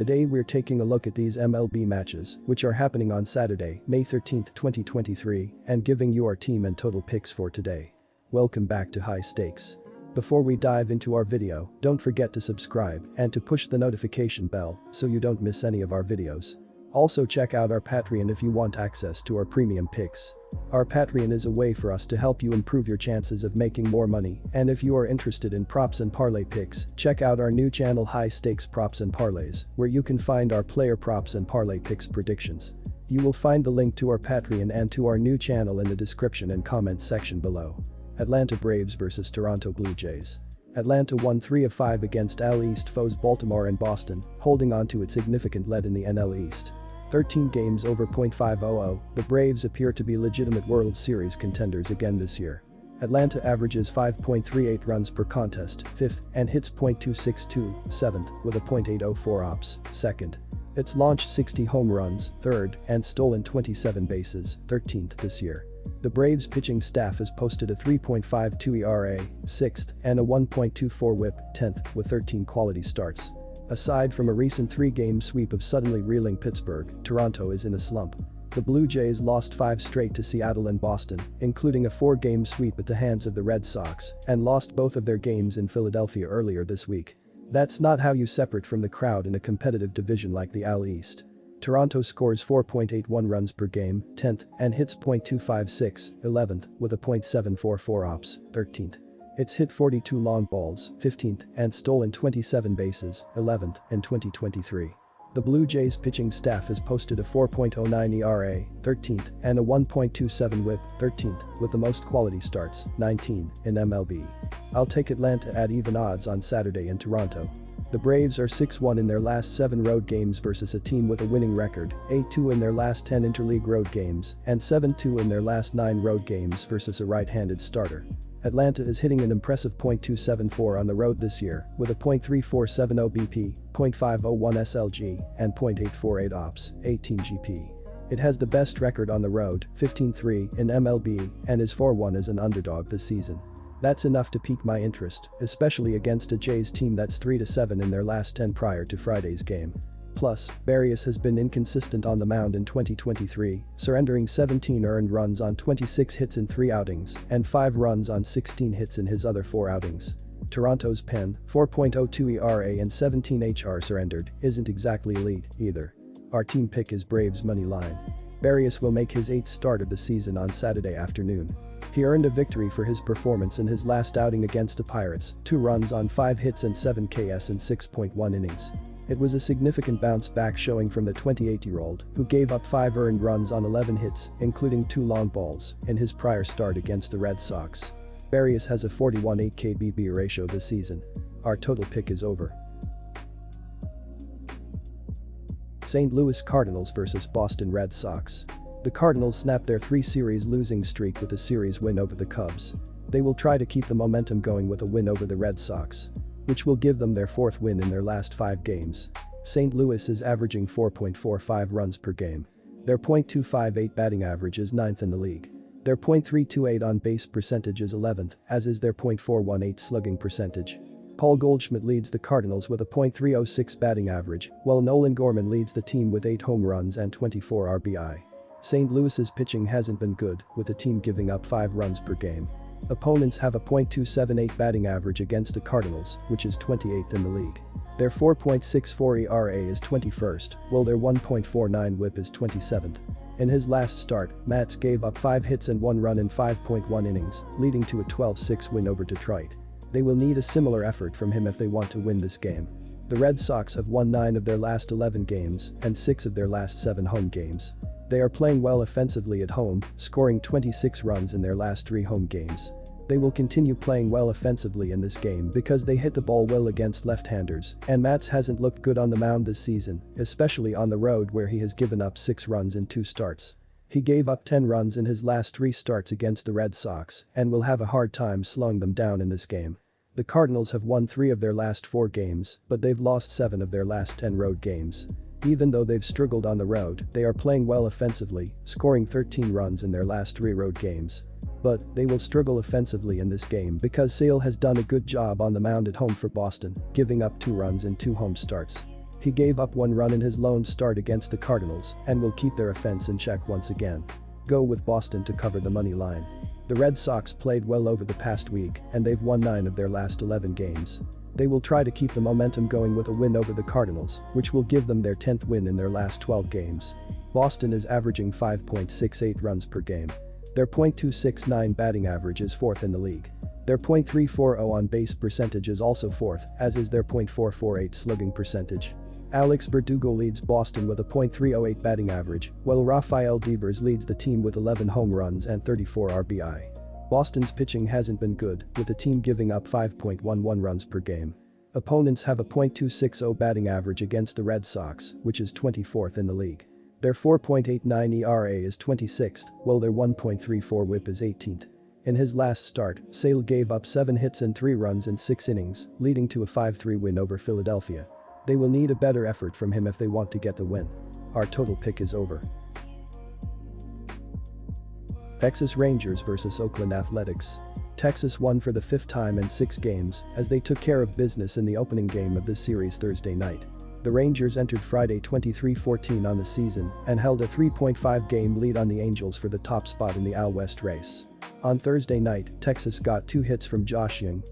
Today we're taking a look at these MLB matches, which are happening on Saturday, May 13, 2023, and giving you our team and total picks for today. Welcome back to High Stakes. Before we dive into our video, don't forget to subscribe and to push the notification bell so you don't miss any of our videos. Also check out our Patreon if you want access to our premium picks. Our Patreon is a way for us to help you improve your chances of making more money, and if you are interested in props and parlay picks, check out our new channel High Stakes Props and Parlays, where you can find our player props and parlay picks predictions. You will find the link to our Patreon and to our new channel in the description and comments section below. Atlanta Braves vs Toronto Blue Jays. Atlanta won 3 of 5 against AL East foes Baltimore and Boston, holding on to its significant lead in the NL East. 13 games over .500, the Braves appear to be legitimate World Series contenders again this year. Atlanta averages 5.38 runs per contest, 5th, and hits .262, 7th, with a .804 ops, 2nd. It's launched 60 home runs, 3rd, and stolen 27 bases, 13th this year. The Braves pitching staff has posted a 3.52 ERA, 6th, and a 1.24 WHIP, 10th, with 13 quality starts. Aside from a recent 3-game sweep of suddenly reeling Pittsburgh, Toronto is in a slump. The Blue Jays lost 5 straight to Seattle and Boston, including a 4-game sweep at the hands of the Red Sox, and lost both of their games in Philadelphia earlier this week. That's not how you separate from the crowd in a competitive division like the AL East. Toronto scores 4.81 runs per game, 10th, and hits .256, 11th, with a .744 ops, 13th. It's hit 42 long balls, 15th, and stolen 27 bases, 11th, in 2023. The Blue Jays pitching staff has posted a 4.09 ERA, 13th, and a 1.27 WHIP, 13th, with the most quality starts, 19, in MLB. I'll take Atlanta at even odds on Saturday in Toronto. The Braves are 6-1 in their last 7 road games versus a team with a winning record, 8-2 in their last 10 interleague road games, and 7-2 in their last 9 road games versus a right-handed starter. Atlanta is hitting an impressive .274 on the road this year, with a .3470 BP, .501 SLG, and .848 OPS, 18 GP. It has the best record on the road, 15-3, in MLB, and is 4-1 as an underdog this season. That's enough to pique my interest, especially against a Jays team that's 3-7 in their last 10 prior to Friday's game. Plus, Barrios has been inconsistent on the mound in 2023, surrendering 17 earned runs on 26 hits in 3 outings and 5 runs on 16 hits in his other 4 outings. Toronto's pen, 4.02 ERA and 17 HR surrendered, isn't exactly elite, either. Our team pick is Braves money line. Barrios will make his 8th start of the season on Saturday afternoon. He earned a victory for his performance in his last outing against the Pirates, 2 runs on 5 hits and 7 Ks in 6.1 innings. It was a significant bounce-back showing from the 28-year-old, who gave up 5 earned runs on 11 hits, including 2 long balls, in his prior start against the Red Sox. Barrios has a 41.8 KBB ratio this season. Our total pick is over. St. Louis Cardinals vs Boston Red Sox. The Cardinals snapped their 3-series losing streak with a series win over the Cubs. They will try to keep the momentum going with a win over the Red Sox, which will give them their 4th win in their last 5 games. St. Louis is averaging 4.45 runs per game. Their .258 batting average is 9th in the league. Their .328 on-base percentage is 11th, as is their .418 slugging percentage. Paul Goldschmidt leads the Cardinals with a .306 batting average, while Nolan Gorman leads the team with 8 home runs and 24 RBI. St. Louis's pitching hasn't been good, with the team giving up 5 runs per game. Opponents have a .278 batting average against the Cardinals, which is 28th in the league. Their 4.64 ERA is 21st, while their 1.49 WHIP is 27th. In his last start, Matz gave up 5 hits and 1 run in 5.1 innings, leading to a 12-6 win over Detroit. They will need a similar effort from him if they want to win this game. The Red Sox have won 9 of their last 11 games and 6 of their last 7 home games. They are playing well offensively at home, scoring 26 runs in their last 3 home games. They will continue playing well offensively in this game because they hit the ball well against left-handers, and Matz hasn't looked good on the mound this season, especially on the road where he has given up 6 runs in 2 starts. He gave up 10 runs in his last 3 starts against the Red Sox and will have a hard time slowing them down in this game. The Cardinals have won 3 of their last 4 games, but they've lost 7 of their last 10 road games. Even though they've struggled on the road, they are playing well offensively, scoring 13 runs in their last 3 road games. But they will struggle offensively in this game because Sale has done a good job on the mound at home for Boston, giving up 2 runs in 2 home starts. He gave up 1 run in his lone start against the Cardinals and will keep their offense in check once again. Go with Boston to cover the money line. The Red Sox played well over the past week and they've won 9 of their last 11 games. They will try to keep the momentum going with a win over the Cardinals, which will give them their 10th win in their last 12 games. Boston is averaging 5.68 runs per game. Their .269 batting average is 4th in the league. Their .340 on-base percentage is also 4th, as is their .448 slugging percentage. Alex Verdugo leads Boston with a .308 batting average, while Rafael Devers leads the team with 11 home runs and 34 RBI. Boston's pitching hasn't been good, with the team giving up 5.11 runs per game. Opponents have a .260 batting average against the Red Sox, which is 24th in the league. Their 4.89 ERA is 26th, while their 1.34 WHIP is 18th. In his last start, Sale gave up 7 hits and 3 runs in 6 innings, leading to a 5-3 win over Philadelphia. They will need a better effort from him if they want to get the win. Our total pick is over. Texas Rangers vs Oakland Athletics. Texas won for the 5th time in 6 games as they took care of business in the opening game of this series Thursday night. The Rangers entered Friday 23-14 on the season and held a 3.5-game lead on the Angels for the top spot in the AL West race. On Thursday night, Texas got 2 hits from Josh Young,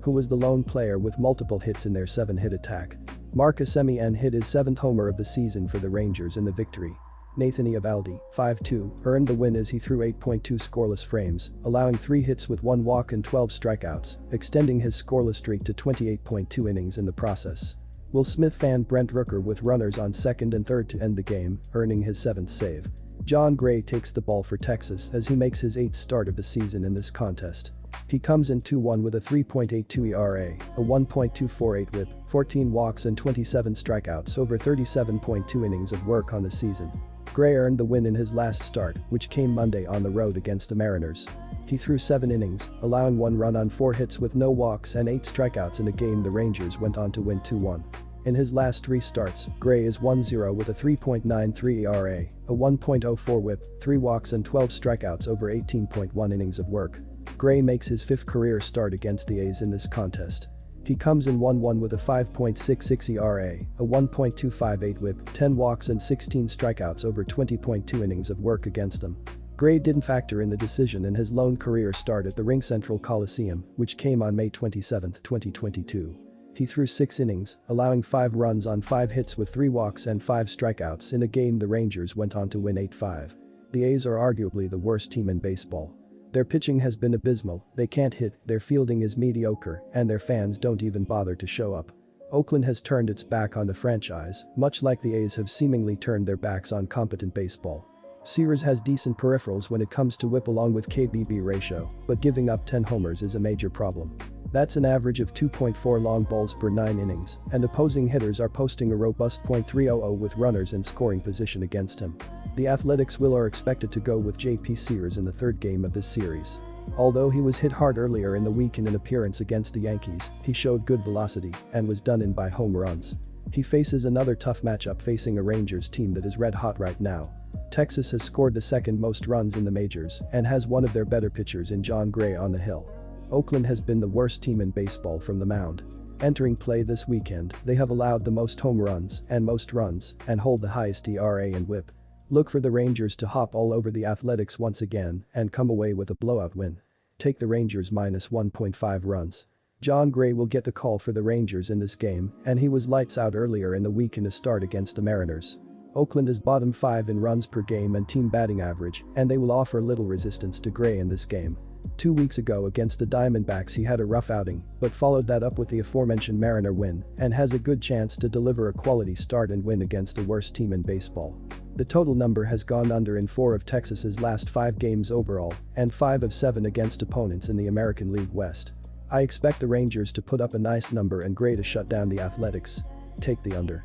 who was the lone player with multiple hits in their 7-hit attack. Marcus Semien hit his 7th homer of the season for the Rangers in the victory. Nathan Eovaldi, 5-2, earned the win as he threw 8.2 scoreless frames, allowing 3 hits with 1 walk and 12 strikeouts, extending his scoreless streak to 28.2 innings in the process. Will Smith fanned Brent Rooker with runners on second and third to end the game, earning his 7th save. Jon Gray takes the ball for Texas as he makes his 8th start of the season in this contest. He comes in 2-1 with a 3.82 ERA, a 1.248 WHIP, 14 walks and 27 strikeouts over 37.2 innings of work on the season. Gray earned the win in his last start, which came Monday on the road against the Mariners. He threw 7 innings, allowing 1 run on 4 hits with no walks and 8 strikeouts in a game the Rangers went on to win 2-1. In his last 3 starts, Gray is 1-0 with a 3.93 ERA, a 1.04 WHIP, 3 walks and 12 strikeouts over 18.1 innings of work. Gray makes his 5th career start against the A's in this contest. He comes in 1-1 with a 5.66 ERA, a 1.258 WHIP, 10 walks and 16 strikeouts over 20.2 innings of work against them. Gray didn't factor in the decision in his lone career start at the RingCentral Coliseum, which came on May 27, 2022. He threw 6 innings, allowing 5 runs on 5 hits with 3 walks and 5 strikeouts in a game the Rangers went on to win 8-5. The A's are arguably the worst team in baseball. Their pitching has been abysmal, they can't hit, their fielding is mediocre, and their fans don't even bother to show up. Oakland has turned its back on the franchise, much like the A's have seemingly turned their backs on competent baseball. Sears has decent peripherals when it comes to WHIP along with KBB ratio, but giving up 10 homers is a major problem. That's an average of 2.4 long balls per 9 innings, and opposing hitters are posting a robust .300 with runners in scoring position against him. The Athletics are expected to go with JP Sears in the 3rd game of this series. Although he was hit hard earlier in the week in an appearance against the Yankees, he showed good velocity and was done in by home runs. He faces another tough matchup facing a Rangers team that is red hot right now. Texas has scored the 2nd most runs in the majors and has one of their better pitchers in Jon Gray on the hill. Oakland has been the worst team in baseball from the mound. Entering play this weekend, they have allowed the most home runs and hold the highest ERA and WHIP. Look for the Rangers to hop all over the Athletics once again and come away with a blowout win. Take the Rangers minus 1.5 runs. Jon Gray will get the call for the Rangers in this game, and he was lights out earlier in the week in a start against the Mariners. Oakland is bottom 5 in runs per game and team batting average, and they will offer little resistance to Gray in this game. 2 weeks ago against the Diamondbacks he had a rough outing, but followed that up with the aforementioned Mariner win and has a good chance to deliver a quality start and win against the worst team in baseball. The total number has gone under in 4 of Texas's last 5 games overall and 5 of 7 against opponents in the American League West. I expect the Rangers to put up a nice number and Gray to shut down the Athletics. Take the under.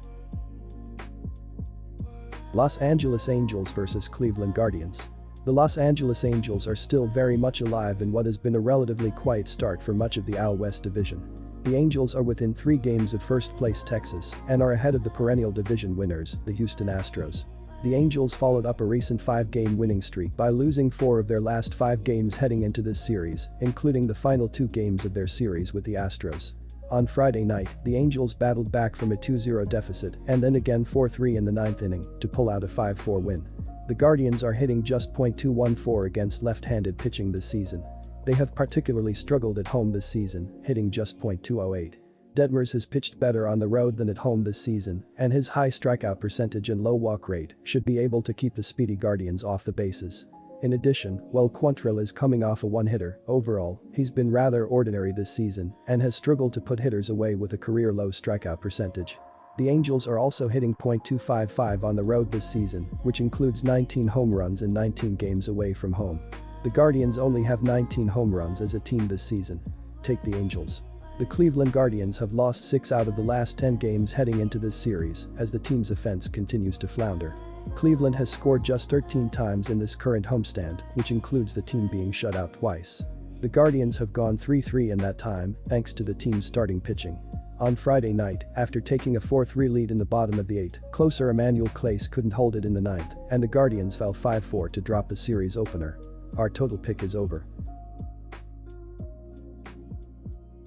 Los Angeles Angels vs Cleveland Guardians. The Los Angeles Angels are still very much alive in what has been a relatively quiet start for much of the AL West division. The Angels are within 3 games of first-place Texas and are ahead of the perennial division winners, the Houston Astros. The Angels followed up a recent 5-game winning streak by losing 4 of their last 5 games heading into this series, including the final 2 games of their series with the Astros. On Friday night, the Angels battled back from a 2-0 deficit and then again 4-3 in the ninth inning to pull out a 5-4 win. The Guardians are hitting just .214 against left-handed pitching this season. They have particularly struggled at home this season, hitting just .208. Detmers has pitched better on the road than at home this season, and his high strikeout percentage and low walk rate should be able to keep the speedy Guardians off the bases. In addition, while Quantrill is coming off a one-hitter, overall, he's been rather ordinary this season and has struggled to put hitters away with a career-low strikeout percentage. The Angels are also hitting .255 on the road this season, which includes 19 home runs in 19 games away from home. The Guardians only have 19 home runs as a team this season. Take the Angels. The Cleveland Guardians have lost 6 out of the last 10 games heading into this series as the team's offense continues to flounder. Cleveland has scored just 13 times in this current homestand, which includes the team being shut out twice. The Guardians have gone 3-3 in that time, thanks to the team's starting pitching. On Friday night, after taking a 4-3 lead in the bottom of the 8th, closer Emmanuel Clase couldn't hold it in the 9th, and the Guardians fell 5-4 to drop the series opener. Our total pick is over.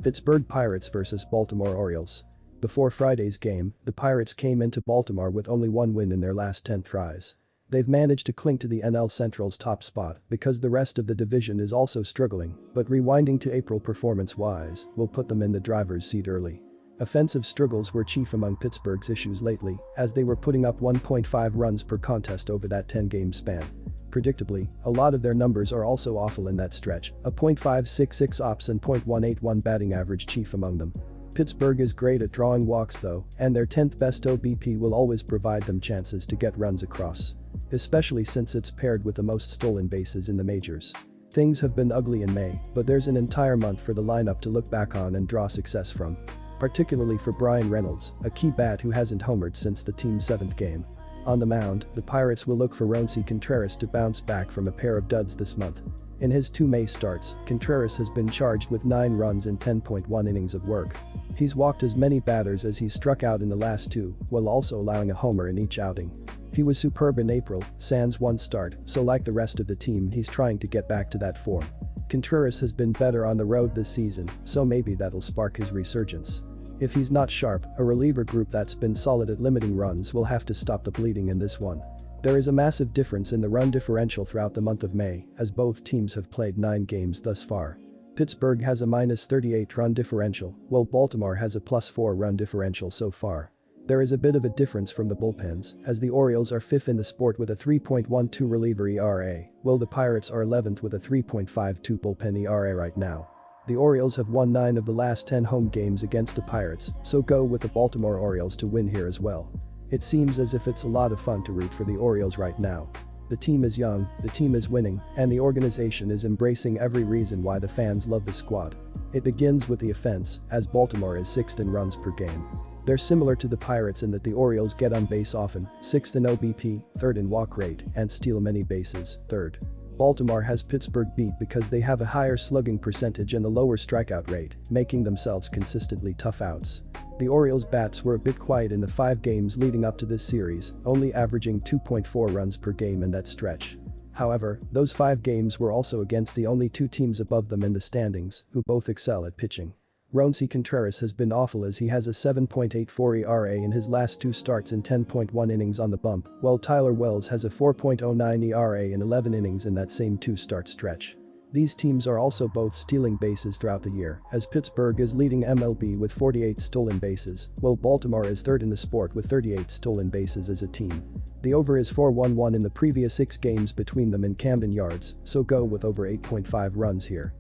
Pittsburgh Pirates vs Baltimore Orioles. Before Friday's game, the Pirates came into Baltimore with only one win in their last 10 tries. They've managed to cling to the NL Central's top spot because the rest of the division is also struggling, but rewinding to April performance-wise will put them in the driver's seat early. Offensive struggles were chief among Pittsburgh's issues lately, as they were putting up 1.5 runs per contest over that 10-game span. Predictably, a lot of their numbers are also awful in that stretch, a .566 ops and .181 batting average chief among them. Pittsburgh is great at drawing walks though, and their 10th best OBP will always provide them chances to get runs across. Especially since it's paired with the most stolen bases in the majors. Things have been ugly in May, but there's an entire month for the lineup to look back on and draw success from. Particularly for Brian Reynolds, a key bat who hasn't homered since the team's 7th game. On the mound, the Pirates will look for Roansy Contreras to bounce back from a pair of duds this month. In his 2 May starts, Contreras has been charged with 9 runs in 10.1 innings of work. He's walked as many batters as he's struck out in the last 2, while also allowing a homer in each outing. He was superb in April, sans one start, so like the rest of the team he's trying to get back to that form. Contreras has been better on the road this season, so maybe that'll spark his resurgence. If he's not sharp, a reliever group that's been solid at limiting runs will have to stop the bleeding in this one. There is a massive difference in the run differential throughout the month of May, as both teams have played 9 games thus far. Pittsburgh has a -38 run differential, while Baltimore has a +4 run differential so far. There is a bit of a difference from the bullpens, as the Orioles are 5th in the sport with a 3.12 reliever ERA, while the Pirates are 11th with a 3.52 bullpen ERA right now. The Orioles have won 9 of the last 10 home games against the Pirates, so go with the Baltimore Orioles to win here as well. It seems as if it's a lot of fun to root for the Orioles right now. The team is young, the team is winning, and the organization is embracing every reason why the fans love the squad. It begins with the offense, as Baltimore is 6th in runs per game. They're similar to the Pirates in that the Orioles get on base often, 6th in OBP, 3rd in walk rate, and steal many bases, 3rd. Baltimore has Pittsburgh beat because they have a higher slugging percentage and a lower strikeout rate, making themselves consistently tough outs. The Orioles' bats were a bit quiet in the 5 games leading up to this series, only averaging 2.4 runs per game in that stretch. However, those 5 games were also against the only 2 teams above them in the standings, who both excel at pitching. Roansy Contreras has been awful as he has a 7.84 ERA in his last 2 starts in 10.1 innings on the bump, while Tyler Wells has a 4.09 ERA in 11 innings in that same 2-start stretch. These teams are also both stealing bases throughout the year, as Pittsburgh is leading MLB with 48 stolen bases, while Baltimore is 3rd in the sport with 38 stolen bases as a team. The over is 4.11 in the previous 6 games between them in Camden Yards, so go with over 8.5 runs here.